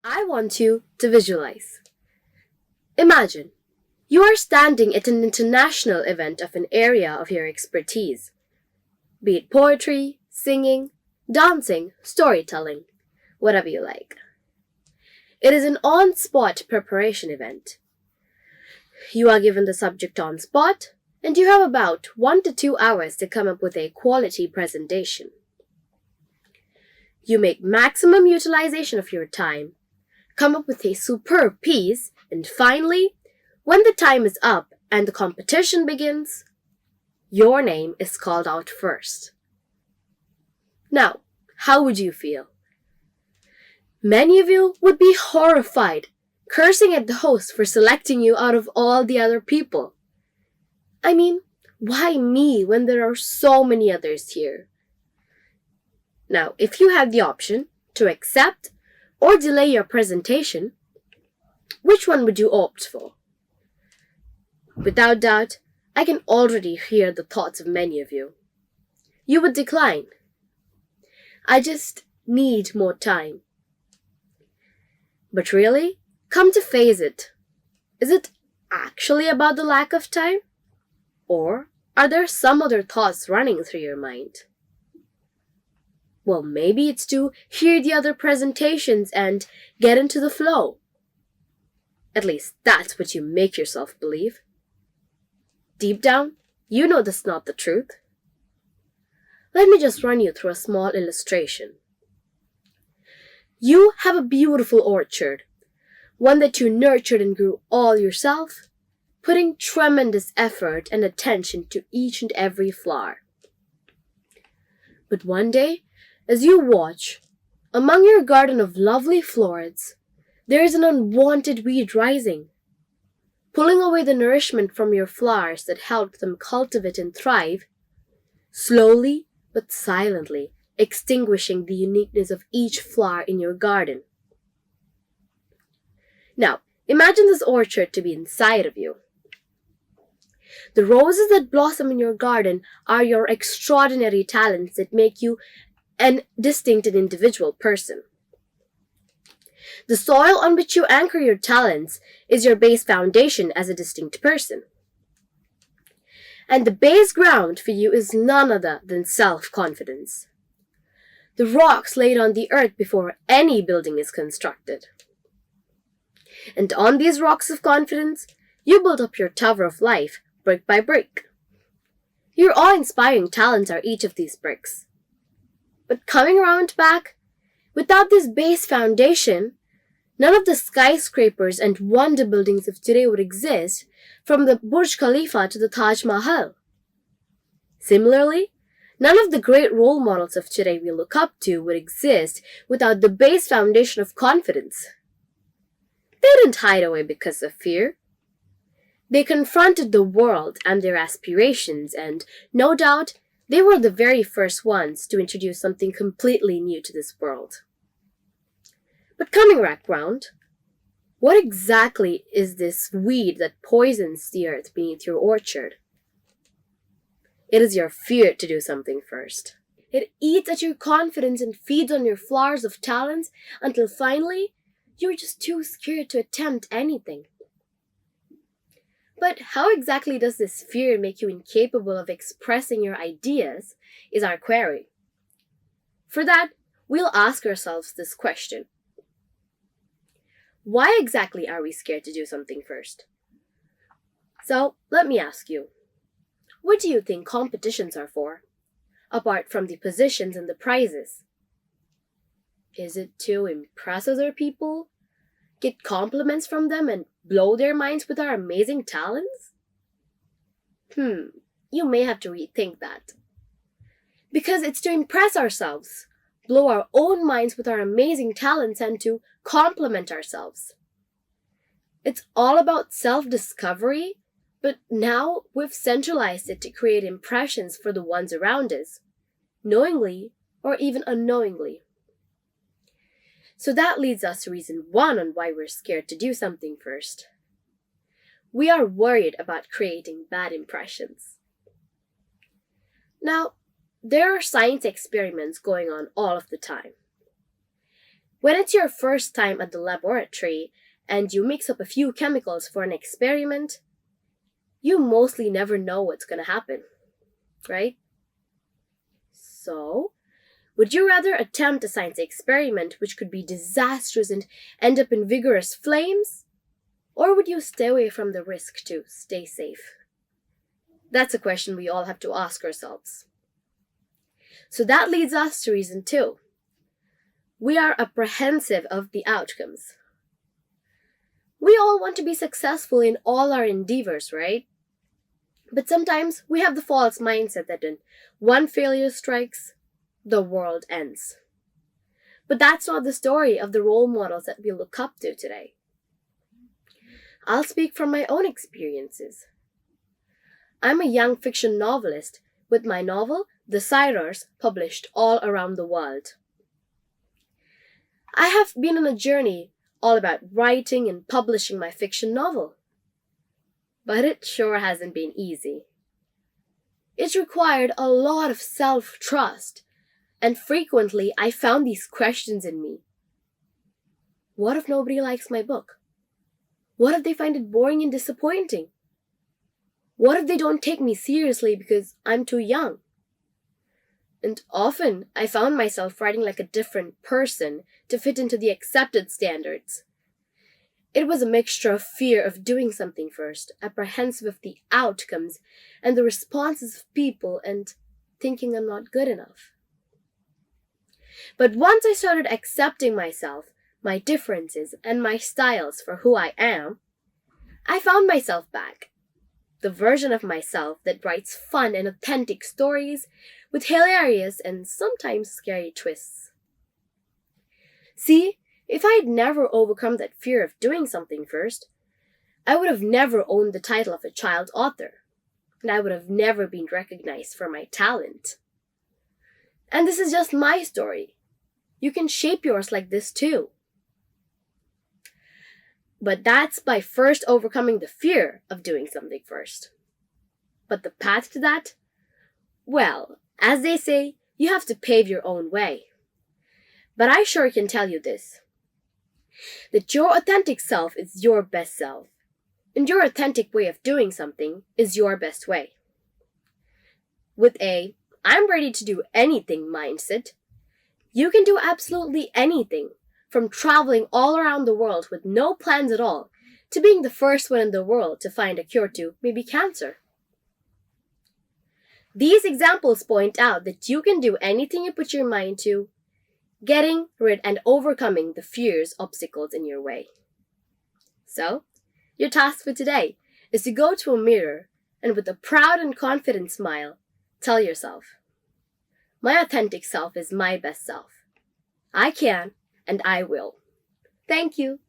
I want you to visualize. Imagine you are standing at an international event of an area of your expertise, be it poetry, singing, dancing, storytelling, whatever you like. It is an on-spot preparation event. You are given the subject on spot, and you have about 1 to 2 hours to come up with a quality presentation. You make maximum utilization of your time, come up with a superb piece, and finally, when the time is up and the competition begins, your name is called out first. Now, how would you feel? Many of you would be horrified, cursing at the host for selecting you out of all the other people. I mean, why me when there are so many others here? Now, if you had the option to accept or delay your presentation, which one would you opt for? Without doubt, I can already hear the thoughts of many of you. You would decline. I just need more time. But really, come to face it, is it actually about the lack of time? Or are there some other thoughts running through your mind? Well, maybe it's to hear the other presentations and get into the flow. At least that's what you make yourself believe. Deep down, you know that's not the truth. Let me just run you through a small illustration. You have a beautiful orchard, one that you nurtured and grew all yourself, putting tremendous effort and attention to each and every flower. But one day, as you watch, among your garden of lovely florets, there is an unwanted weed rising, pulling away the nourishment from your flowers that helped them cultivate and thrive, slowly but silently extinguishing the uniqueness of each flower in your garden. Now, imagine this orchard to be inside of you. The roses that blossom in your garden are your extraordinary talents that make you an distinct and individual person. The soil on which you anchor your talents is your base foundation as a distinct person. And the base ground for you is none other than self-confidence. The rocks laid on the earth before any building is constructed. And on these rocks of confidence, you build up your tower of life brick by brick. Your awe-inspiring talents are each of these bricks. But coming around back, without this base foundation, none of the skyscrapers and wonder buildings of today would exist, from the Burj Khalifa to the Taj Mahal. Similarly, none of the great role models of today we look up to would exist without the base foundation of confidence. They didn't hide away because of fear. They confronted the world and their aspirations, and no doubt, they were the very first ones to introduce something completely new to this world. But coming back round, what exactly is this weed that poisons the earth beneath your orchard? It is your fear to do something first. It eats at your confidence and feeds on your flowers of talents until finally, you're just too scared to attempt anything. But how exactly does this fear make you incapable of expressing your ideas is our query. For that, we'll ask ourselves this question. Why exactly are we scared to do something first? So, let me ask you, what do you think competitions are for, apart from the positions and the prizes? Is it to impress other people, get compliments from them, and blow their minds with our amazing talents? You may have to rethink that. Because it's to impress ourselves, blow our own minds with our amazing talents, and to compliment ourselves. It's all about self-discovery, but now we've centralized it to create impressions for the ones around us, knowingly or even unknowingly. So that leads us to reason 1 on why we're scared to do something first. We are worried about creating bad impressions. Now, there are science experiments going on all of the time. When it's your first time at the laboratory and you mix up a few chemicals for an experiment, you mostly never know what's going to happen, right? So, would you rather attempt a science experiment which could be disastrous and end up in vigorous flames? Or would you stay away from the risk to stay safe? That's a question we all have to ask ourselves. So that leads us to reason 2. We are apprehensive of the outcomes. We all want to be successful in all our endeavors, right? But sometimes we have the false mindset that when one failure strikes, the world ends. But that's not the story of the role models that we look up to today. I'll speak from my own experiences. I'm a young fiction novelist with my novel, The Csirars, published all around the world. I have been on a journey all about writing and publishing my fiction novel. But it sure hasn't been easy. It's required a lot of self-trust, and frequently I found these questions in me. What if nobody likes my book? What if they find it boring and disappointing? What if they don't take me seriously because I'm too young? And often I found myself writing like a different person to fit into the accepted standards. It was a mixture of fear of doing something first, apprehensive of the outcomes and the responses of people, and thinking I'm not good enough. But once I started accepting myself, my differences, and my styles for who I am, I found myself back. The version of myself that writes fun and authentic stories with hilarious and sometimes scary twists. See, if I had never overcome that fear of doing something first, I would have never owned the title of a child author, and I would have never been recognized for my talent. And this is just my story. You can shape yours like this too. But that's by first overcoming the fear of doing something first. But the path to that? Well, as they say, you have to pave your own way. But I sure can tell you this, that your authentic self is your best self, and your authentic way of doing something is your best way. With a I'm ready to do anything mindset, you can do absolutely anything, from traveling all around the world with no plans at all to being the first one in the world to find a cure to maybe cancer. These examples point out that you can do anything you put your mind to, getting rid and overcoming the fears, obstacles in your way. So, your task for today is to go to a mirror and with a proud and confident smile, tell yourself, my authentic self is my best self. I can and I will. Thank you.